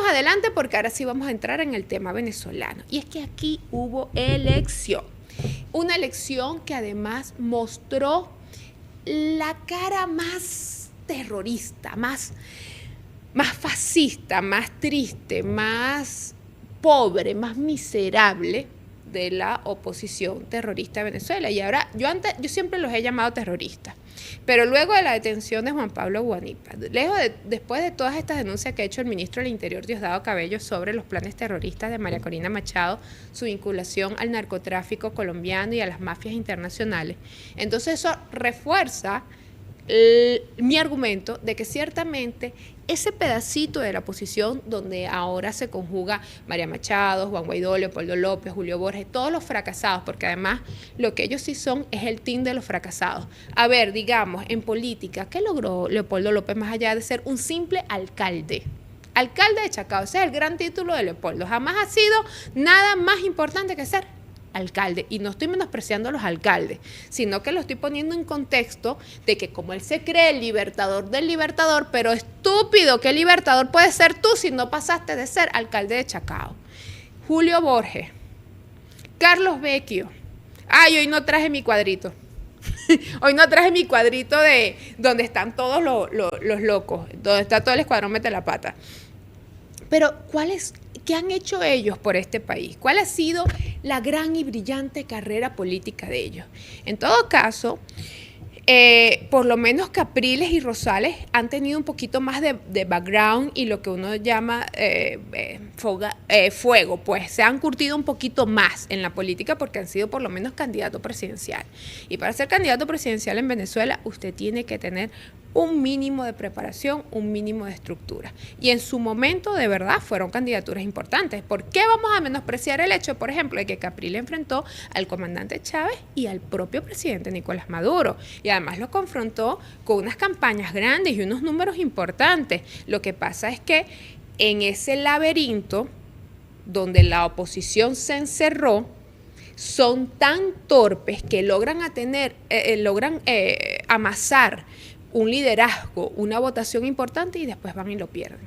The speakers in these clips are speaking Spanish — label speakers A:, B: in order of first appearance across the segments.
A: adelante porque ahora sí vamos a entrar en el tema venezolano. Y es que aquí hubo elección. Una elección que además mostró la cara más terrorista, más fascista, más triste, más pobre, más miserable de la oposición terrorista de Venezuela. Y ahora, yo siempre los he llamado terroristas, pero luego de la detención de Juan Pablo Guanipa, después de todas estas denuncias que ha hecho el ministro del Interior, Diosdado Cabello, sobre los planes terroristas de María Corina Machado, su vinculación al narcotráfico colombiano y a las mafias internacionales, entonces eso refuerza mi argumento de que ciertamente ese pedacito de la oposición donde ahora se conjuga María Machado, Juan Guaidó, Leopoldo López, Julio Borges, todos los fracasados, porque además lo que ellos sí son es el team de los fracasados. A ver, digamos, en política, ¿qué logró Leopoldo López más allá de ser un simple alcalde? Alcalde de Chacao, ese es el gran título de Leopoldo. Jamás ha sido nada más importante que ser alcalde, y no estoy menospreciando a los alcaldes, sino que lo estoy poniendo en contexto de que como él se cree el libertador del libertador, pero estúpido, ¿qué libertador puedes ser tú si no pasaste de ser alcalde de Chacao? Julio Borges, Carlos Vecchio. Ay, hoy no traje mi cuadrito. Hoy no traje mi cuadrito de donde están todos los locos, donde está todo el escuadrón Mete la Pata. Pero ¿qué han hecho ellos por este país? ¿Cuál ha sido la gran y brillante carrera política de ellos? En todo caso, por lo menos Capriles y Rosales han tenido un poquito más de background y lo que uno llama fuego, pues se han curtido un poquito más en la política porque han sido por lo menos candidato presidencial. Y para ser candidato presidencial en Venezuela, usted tiene que tener un mínimo de preparación, un mínimo de estructura. Y en su momento, de verdad, fueron candidaturas importantes. ¿Por qué vamos a menospreciar el hecho, por ejemplo, de que Capriles enfrentó al comandante Chávez y al propio presidente Nicolás Maduro? Y además lo confrontó con unas campañas grandes y unos números importantes. Lo que pasa es que en ese laberinto donde la oposición se encerró, son tan torpes que logran amasar un liderazgo, una votación importante y después van y lo pierden.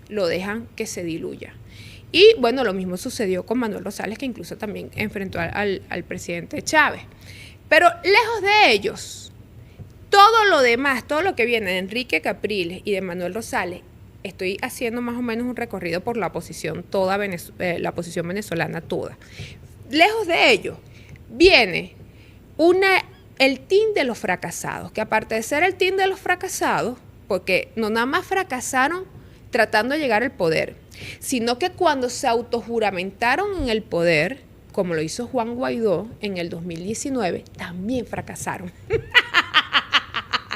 A: Lo dejan que se diluya. Y bueno, lo mismo sucedió con Manuel Rosales, que incluso también enfrentó al presidente Chávez. Pero lejos de ellos, todo lo demás, todo lo que viene de Enrique Capriles y de Manuel Rosales, estoy haciendo más o menos un recorrido por la oposición, toda la oposición venezolana toda. Lejos de ellos viene el team de los fracasados, que aparte de ser el team de los fracasados, porque no nada más fracasaron tratando de llegar al poder, sino que cuando se autojuramentaron en el poder, como lo hizo Juan Guaidó en el 2019, también fracasaron.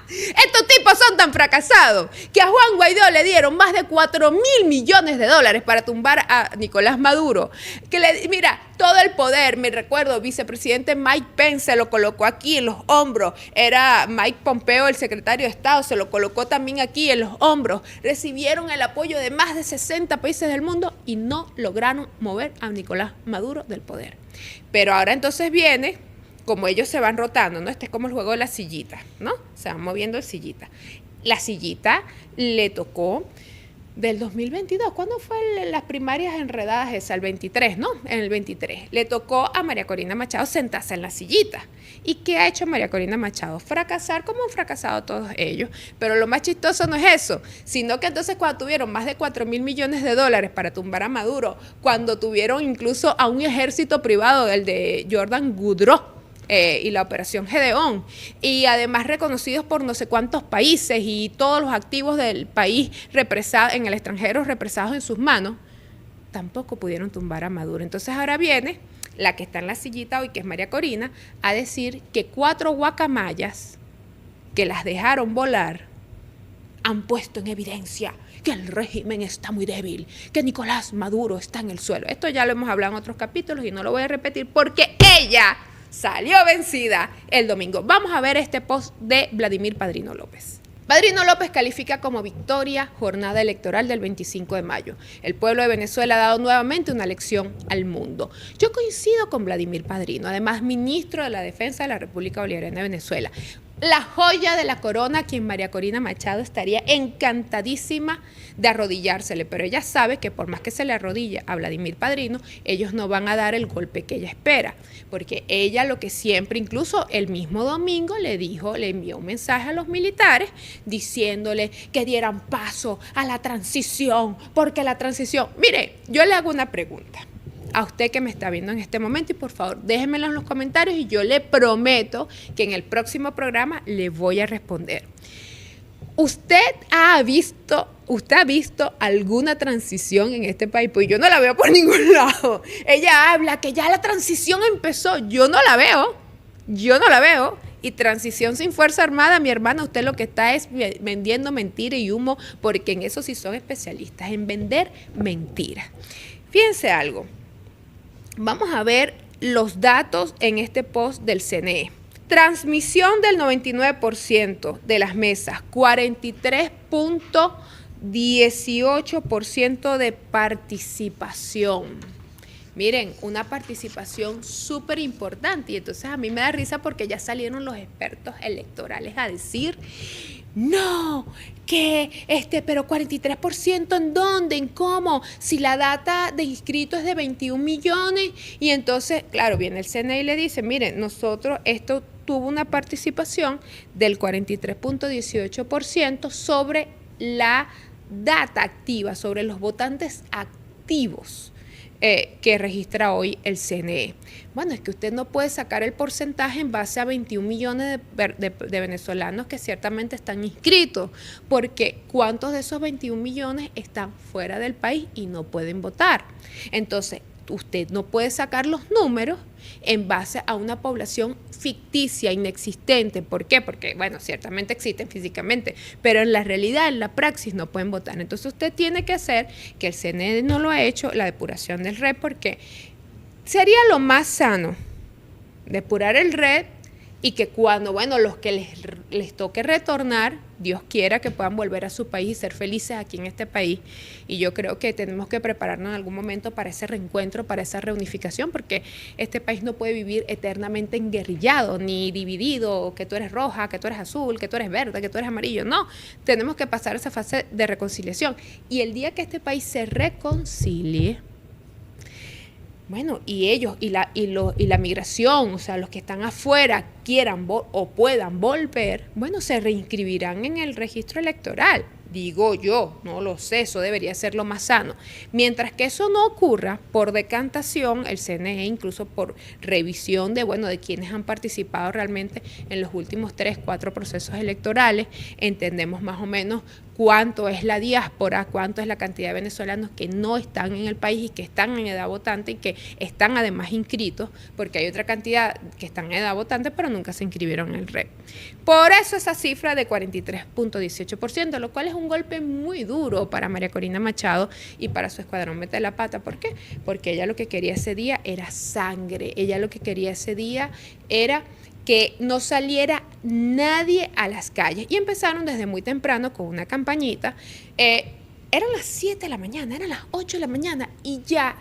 A: Estos tipos son tan fracasados que a Juan Guaidó le dieron más de 4.000 millones de dólares para tumbar a Nicolás Maduro. Mira, todo el poder, me recuerdo, vicepresidente Mike Pence se lo colocó aquí en los hombros. Era Mike Pompeo, el secretario de Estado, se lo colocó también aquí en los hombros. Recibieron el apoyo de más de 60 países del mundo y no lograron mover a Nicolás Maduro del poder. Pero ahora entonces viene, como ellos se van rotando, ¿no? Este es como el juego de la sillita, ¿no? Se van moviendo el sillita. La sillita le tocó del 2022. ¿Cuándo fue las primarias enredadas esa? El 23, ¿no? En el 23. Le tocó a María Corina Machado sentarse en la sillita. ¿Y qué ha hecho María Corina Machado? Fracasar como han fracasado todos ellos. Pero lo más chistoso no es eso, sino que entonces cuando tuvieron más de 4.000 millones de dólares para tumbar a Maduro, cuando tuvieron incluso a un ejército privado, el de Jordan Goudreau, y la operación Gedeón, y además reconocidos por no sé cuántos países y todos los activos del país represados en el extranjero, represados en sus manos, tampoco pudieron tumbar a Maduro. Entonces ahora viene la que está en la sillita hoy, que es María Corina, a decir que 4 guacamayas que las dejaron volar han puesto en evidencia que el régimen está muy débil, que Nicolás Maduro está en el suelo. Esto ya lo hemos hablado en otros capítulos y no lo voy a repetir porque ella salió vencida el domingo. Vamos a ver este post de Vladimir Padrino López. Padrino López califica como victoria jornada electoral del 25 de mayo. El pueblo de Venezuela ha dado nuevamente una lección al mundo. Yo coincido con Vladimir Padrino, además ministro de la Defensa de la República Bolivariana de Venezuela. la joya de la corona, quien María Corina Machado estaría encantadísima de arrodillársele, pero ella sabe que por más que se le arrodilla a Vladimir Padrino, ellos no van a dar el golpe que ella espera, porque ella lo que siempre, incluso el mismo domingo le envió un mensaje a los militares diciéndole que dieran paso a la transición, porque la transición, mire, yo le hago una pregunta a usted que me está viendo en este momento y por favor déjenmelo en los comentarios y yo le prometo que en el próximo programa le voy a responder. ¿Usted ha visto alguna transición en este país? Pues yo no la veo por ningún lado. Ella habla que ya la transición empezó, yo no la veo. Y transición sin Fuerza Armada, mi hermana, usted lo que está es vendiendo mentira y humo, porque en eso sí son especialistas, en vender mentiras. Fíjense algo. Vamos a ver los datos en este post del CNE. Transmisión del 99% de las mesas, 43.18% de participación. Miren, una participación súper importante. Y entonces a mí me da risa porque ya salieron los expertos electorales a decir, no, pero 43% ¿en dónde? ¿En cómo? Si la data de inscritos es de 21 millones. Y entonces, claro, viene el CNE y le dice, miren, nosotros esto tuvo una participación del 43.18% sobre la data activa, sobre los votantes activos que registra hoy el CNE. Bueno, es que usted no puede sacar el porcentaje en base a 21 millones de venezolanos que ciertamente están inscritos, porque ¿cuántos de esos 21 millones están fuera del país y no pueden votar? Entonces, usted no puede sacar los números en base a una población ficticia, inexistente. ¿Por qué? Porque, bueno, ciertamente existen físicamente, pero en la realidad, en la praxis, no pueden votar. Entonces usted tiene que hacer, que el CNE no lo ha hecho, la depuración del RED, porque sería lo más sano depurar el RED y que cuando, bueno, los que les toque retornar, Dios quiera que puedan volver a su país y ser felices aquí en este país. Y yo creo que tenemos que prepararnos en algún momento para ese reencuentro, para esa reunificación, porque este país no puede vivir eternamente enguerrillado, ni dividido, que tú eres roja, que tú eres azul, que tú eres verde, que tú eres amarillo. No, tenemos que pasar esa fase de reconciliación. Y el día que este país se reconcilie, bueno, y ellos, y la migración, o sea, los que están afuera quieran o puedan volver, bueno, se reinscribirán en el registro electoral. Digo yo, no lo sé, eso debería ser lo más sano. Mientras que eso no ocurra, por decantación, el CNE, incluso por revisión de quienes han participado realmente en los últimos 3, 4 procesos electorales, entendemos más o menos cuánto es la diáspora, cuánto es la cantidad de venezolanos que no están en el país y que están en edad votante y que están además inscritos, porque hay otra cantidad que están en edad votante pero nunca se inscribieron en el RED. Por eso esa cifra de 43.18%, lo cual es un golpe muy duro para María Corina Machado y para su escuadrón Mete la Pata. ¿Por qué? Porque ella lo que quería ese día era sangre, ella lo que quería ese día era que no saliera nadie a las calles. Y empezaron desde muy temprano con una campañita. Eran las 7 de la mañana, eran las 8 de la mañana y ya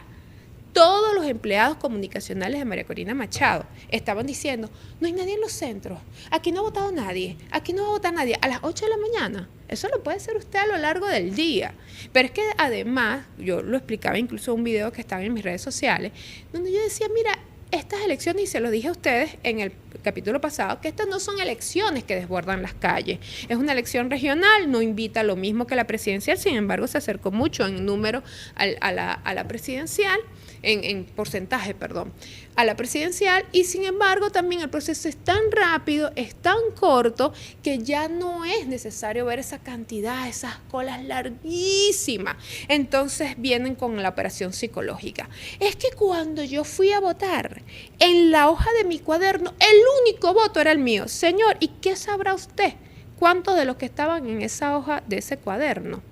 A: todos los empleados comunicacionales de María Corina Machado estaban diciendo, no hay nadie en los centros, aquí no ha votado nadie, aquí no va a votar nadie a las 8 de la mañana. Eso lo puede hacer usted a lo largo del día. Pero es que además, yo lo explicaba incluso en un video que estaba en mis redes sociales, donde yo decía, mira, estas elecciones, y se lo dije a ustedes en el capítulo pasado, que estas no son elecciones que desbordan las calles. Es una elección regional, no invita a lo mismo que la presidencial, sin embargo se acercó mucho en número a la presidencial, en porcentaje, perdón, a la presidencial, y sin embargo también el proceso es tan rápido, es tan corto, que ya no es necesario ver esa cantidad, esas colas larguísimas. Entonces vienen con la operación psicológica. Es que cuando yo fui a votar, en la hoja de mi cuaderno, el único voto era el mío. Señor, ¿y qué sabrá usted? ¿Cuántos de los que estaban en esa hoja de ese cuaderno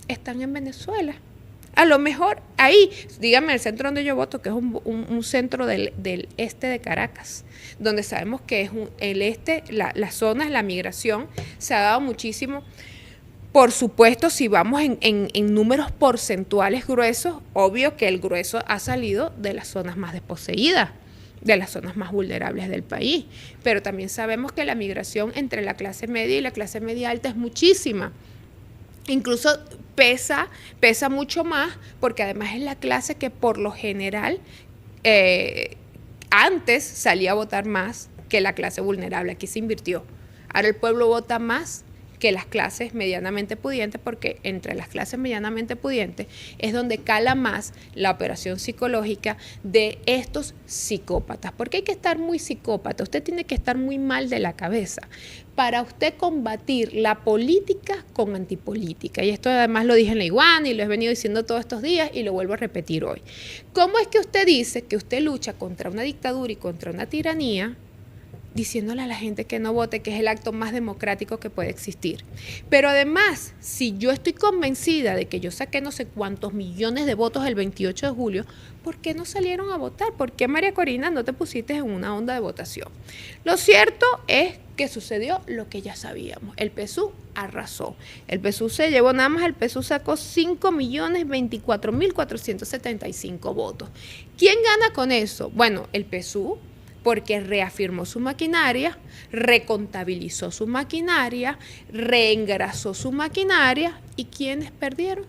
A: están en Venezuela? A lo mejor ahí, dígame, el centro donde yo voto, que es un centro del este de Caracas, donde sabemos que es el este, las zonas, la migración, se ha dado muchísimo. Por supuesto, si vamos en números porcentuales gruesos, obvio que el grueso ha salido de las zonas más desposeídas. de las zonas más vulnerables del país. Pero también sabemos que la migración entre la clase media y la clase media alta es muchísima. Incluso pesa mucho más, porque además es la clase que por lo general antes salía a votar más que la clase vulnerable. Aquí se invirtió. Ahora el pueblo vota más que las clases medianamente pudientes, porque entre las clases medianamente pudientes es donde cala más la operación psicológica de estos psicópatas. Porque hay que estar muy psicópata, usted tiene que estar muy mal de la cabeza para usted combatir la política con antipolítica. Y esto además lo dije en la Iguana y lo he venido diciendo todos estos días y lo vuelvo a repetir hoy. ¿Cómo es que usted dice que usted lucha contra una dictadura y contra una tiranía, diciéndole a la gente que no vote, que es el acto más democrático que puede existir? Pero además, si yo estoy convencida de que yo saqué no sé cuántos millones de votos el 28 de julio, ¿por qué no salieron a votar? ¿Por qué, María Corina, no te pusiste en una onda de votación? Lo cierto es que sucedió lo que ya sabíamos. El PSUV arrasó. El PSUV se llevó, nada más el PSUV sacó 5.024.475 votos. ¿Quién gana con eso? Bueno, el PSUV, porque reafirmó su maquinaria, recontabilizó su maquinaria, reengrasó su maquinaria. ¿Y quiénes perdieron?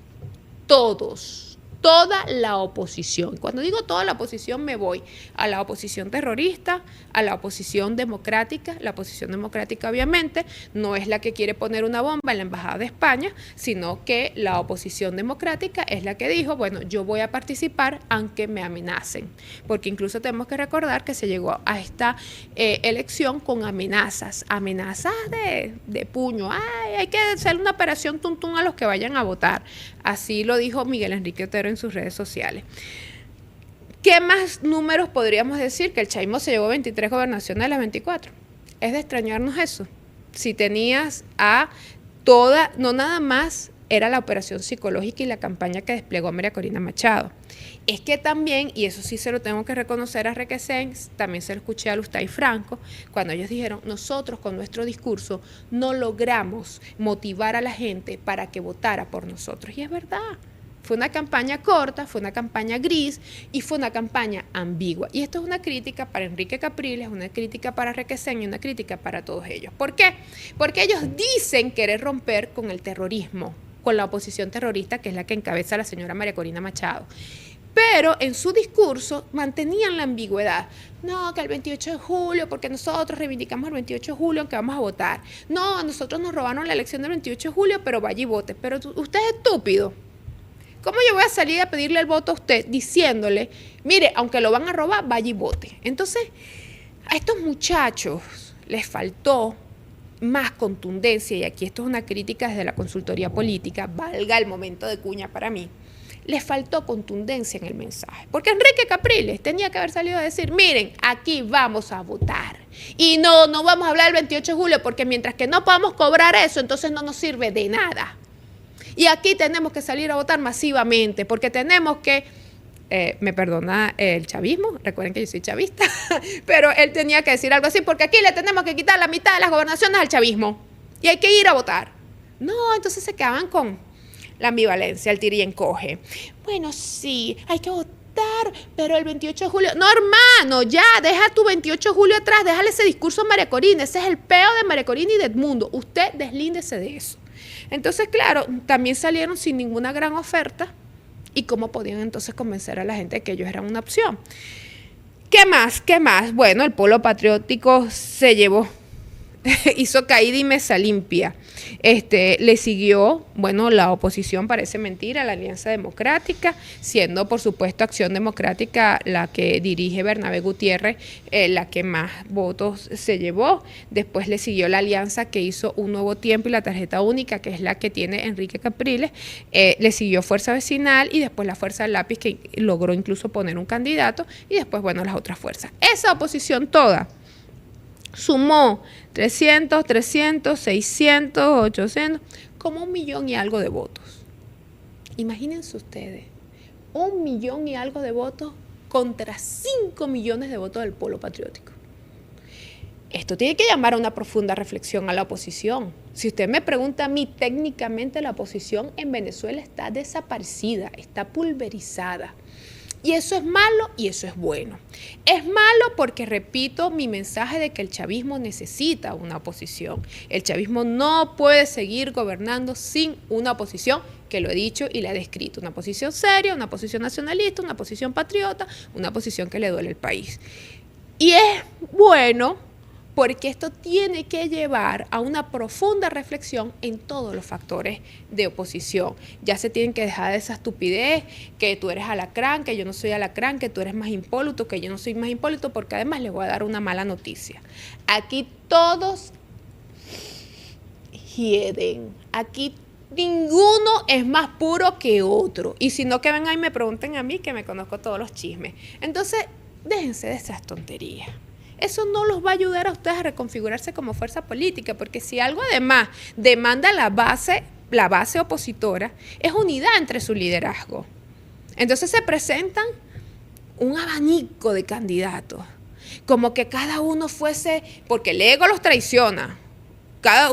A: Todos. Toda la oposición. Cuando digo toda la oposición, me voy a la oposición terrorista, a la oposición democrática. La oposición democrática, obviamente, no es la que quiere poner una bomba en la Embajada de España, sino que la oposición democrática es la que dijo, bueno, yo voy a participar aunque me amenacen. Porque incluso tenemos que recordar que se llegó a esta elección con amenazas de puño. Ay, hay que hacer una operación tuntún a los que vayan a votar. Así lo dijo Miguel Enrique Otero en sus redes sociales. ¿Qué más números podríamos decir? Que el chavismo se llevó 23 gobernaciones de las 24. Es de extrañarnos eso. Si tenías a toda, no nada más era la operación psicológica y la campaña que desplegó María Corina Machado. Es que también, y eso sí se lo tengo que reconocer a Requesén, también se lo escuché a Lustay Franco, cuando ellos dijeron, nosotros con nuestro discurso no logramos motivar a la gente para que votara por nosotros. Y es verdad. Fue una campaña corta, fue una campaña gris y fue una campaña ambigua. Y esto es una crítica para Enrique Capriles, una crítica para Requesén y una crítica para todos ellos. ¿Por qué? Porque ellos dicen querer romper con el terrorismo, con la oposición terrorista, que es la que encabeza la señora María Corina Machado. Pero en su discurso mantenían la ambigüedad. No, que el 28 de julio, porque nosotros reivindicamos el 28 de julio que vamos a votar. No, a nosotros nos robaron la elección del 28 de julio, pero vaya y vote. Pero usted es estúpido. ¿Cómo yo voy a salir a pedirle el voto a usted diciéndole, mire, aunque lo van a robar, vaya y vote? Entonces, a estos muchachos les faltó más contundencia, y aquí esto es una crítica desde la consultoría política, valga el momento de cuña para mí, les faltó contundencia en el mensaje. Porque Enrique Capriles tenía que haber salido a decir, miren, aquí vamos a votar. Y no vamos a hablar el 28 de julio, porque mientras que no podamos cobrar eso, entonces no nos sirve de nada. Y aquí tenemos que salir a votar masivamente, porque tenemos que, me perdona el chavismo, recuerden que yo soy chavista, pero él tenía que decir algo así, porque aquí le tenemos que quitar la mitad de las gobernaciones al chavismo. Y hay que ir a votar. No, entonces se quedaban con la ambivalencia, el tira y encoge. Bueno, sí, hay que votar, pero el 28 de julio... No, hermano, ya, deja tu 28 de julio atrás, déjale ese discurso a María Corina, ese es el peo de María Corina y de Edmundo. Usted deslíndese de eso. Entonces, claro, también salieron sin ninguna gran oferta. ¿Y cómo podían entonces convencer a la gente de que ellos eran una opción? ¿Qué más? ¿Qué más? Bueno, el Polo Patriótico se llevó, hizo caída y mesa limpia. Le siguió, bueno, la oposición, parece mentira, la Alianza Democrática, siendo por supuesto Acción Democrática la que dirige Bernabé Gutiérrez, la que más votos se llevó. Después le siguió la alianza que hizo Un Nuevo Tiempo y la tarjeta única, que es la que tiene Enrique Capriles. Le siguió Fuerza Vecinal y después la Fuerza del Lápiz, que logró incluso poner un candidato, y después, bueno, las otras fuerzas. Esa oposición toda sumó 300, 600, 800, como 1 millón y algo de votos. Imagínense ustedes, 1 millón y algo de votos contra 5 millones de votos del Polo Patriótico. Esto tiene que llamar a una profunda reflexión a la oposición. Si usted me pregunta a mí, técnicamente la oposición en Venezuela está desaparecida, está pulverizada. Y eso es malo y eso es bueno. Es malo porque, repito, mi mensaje de que el chavismo necesita una oposición. El chavismo no puede seguir gobernando sin una oposición, que lo he dicho y la he descrito. Una oposición seria, una oposición nacionalista, una oposición patriota, una oposición que le duele al país. Y es bueno porque esto tiene que llevar a una profunda reflexión en todos los factores de oposición. Ya se tienen que dejar de esa estupidez, que tú eres alacrán, que yo no soy alacrán, que tú eres más impoluto, que yo no soy más impoluto, porque además les voy a dar una mala noticia. Aquí todos hieden, aquí ninguno es más puro que otro. Y si no, que vengan y me pregunten a mí, que me conozco todos los chismes. Entonces, déjense de esas tonterías. Eso no los va a ayudar a ustedes a reconfigurarse como fuerza política, porque si algo además demanda la base opositora, es unidad entre su liderazgo. Entonces se presentan un abanico de candidatos, como que cada uno fuese, porque el ego los traiciona.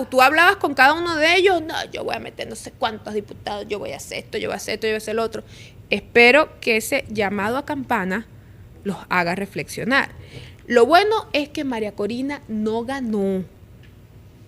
A: Tú hablabas con cada uno de ellos, no, yo voy a meter no sé cuántos diputados, yo voy a hacer esto, yo voy a hacer esto, yo voy a hacer lo otro. Espero que ese llamado a campana los haga reflexionar. Lo bueno es que María Corina no ganó.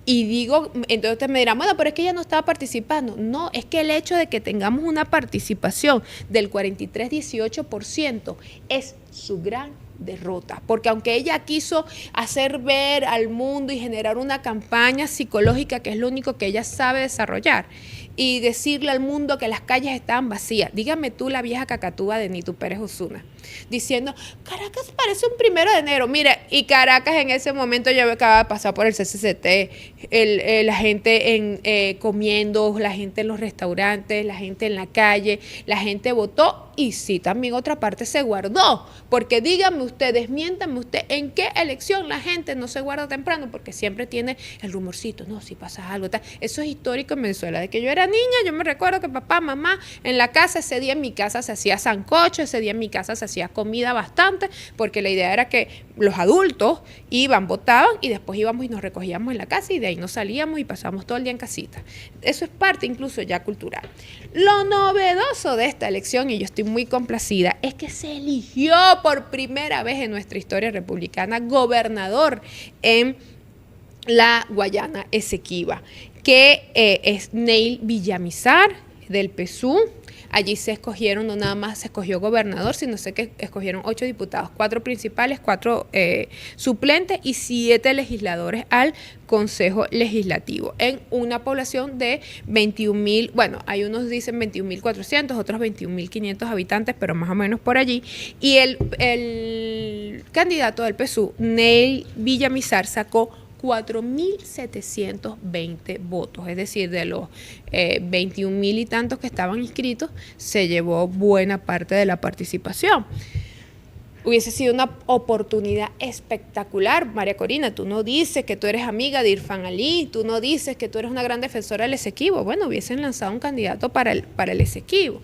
A: Y digo, entonces me dirán, bueno, pero es que ella no estaba participando. No, es que el hecho de que tengamos una participación del 43-18% es su gran derrota, porque aunque ella quiso hacer ver al mundo y generar una campaña psicológica, que es lo único que ella sabe desarrollar, y decirle al mundo que las calles estaban vacías, dígame tú la vieja cacatúa de Nitu Pérez Osuna, diciendo, Caracas parece un 1 de enero, mira, y Caracas en ese momento ya acaba de pasar por el CCCT, la gente comiendo, la gente en los restaurantes, la gente en la calle, la gente votó. Y sí, también otra parte se guardó, porque díganme ustedes, miéntanme usted, ¿en qué elección la gente no se guarda temprano? Porque siempre tiene el rumorcito, no, si pasa algo, tal. Eso es histórico en Venezuela. De que yo era niña, yo me recuerdo que papá, mamá, en la casa, ese día en mi casa se hacía sancocho, ese día en mi casa se hacía comida bastante, porque la idea era que los adultos iban, votaban, y después íbamos y nos recogíamos en la casa, y de ahí nos salíamos y pasábamos todo el día en casita. Eso es parte incluso ya cultural. Lo novedoso de esta elección, y yo estoy muy complacida, es que se eligió por primera vez en nuestra historia republicana gobernador en la Guayana Esequiba, que es Neil Villamizar del PSUV. Allí se escogieron, no nada más se escogió gobernador, sino que escogieron 8 diputados, 4 principales, 4 suplentes y 7 legisladores al Consejo Legislativo, en una población de 21.000, bueno, hay unos dicen 21.400, otros 21.500 habitantes, pero más o menos por allí. Y el candidato del PSUV, Neil Villamizar, sacó 4.720 votos, es decir, de los 21.000 y tantos que estaban inscritos, se llevó buena parte de la participación. Hubiese sido una oportunidad espectacular. María Corina, tú no dices que tú eres amiga de Irfan Ali, tú no dices que tú eres una gran defensora del Esequibo. Bueno, hubiesen lanzado un candidato para el Esequibo.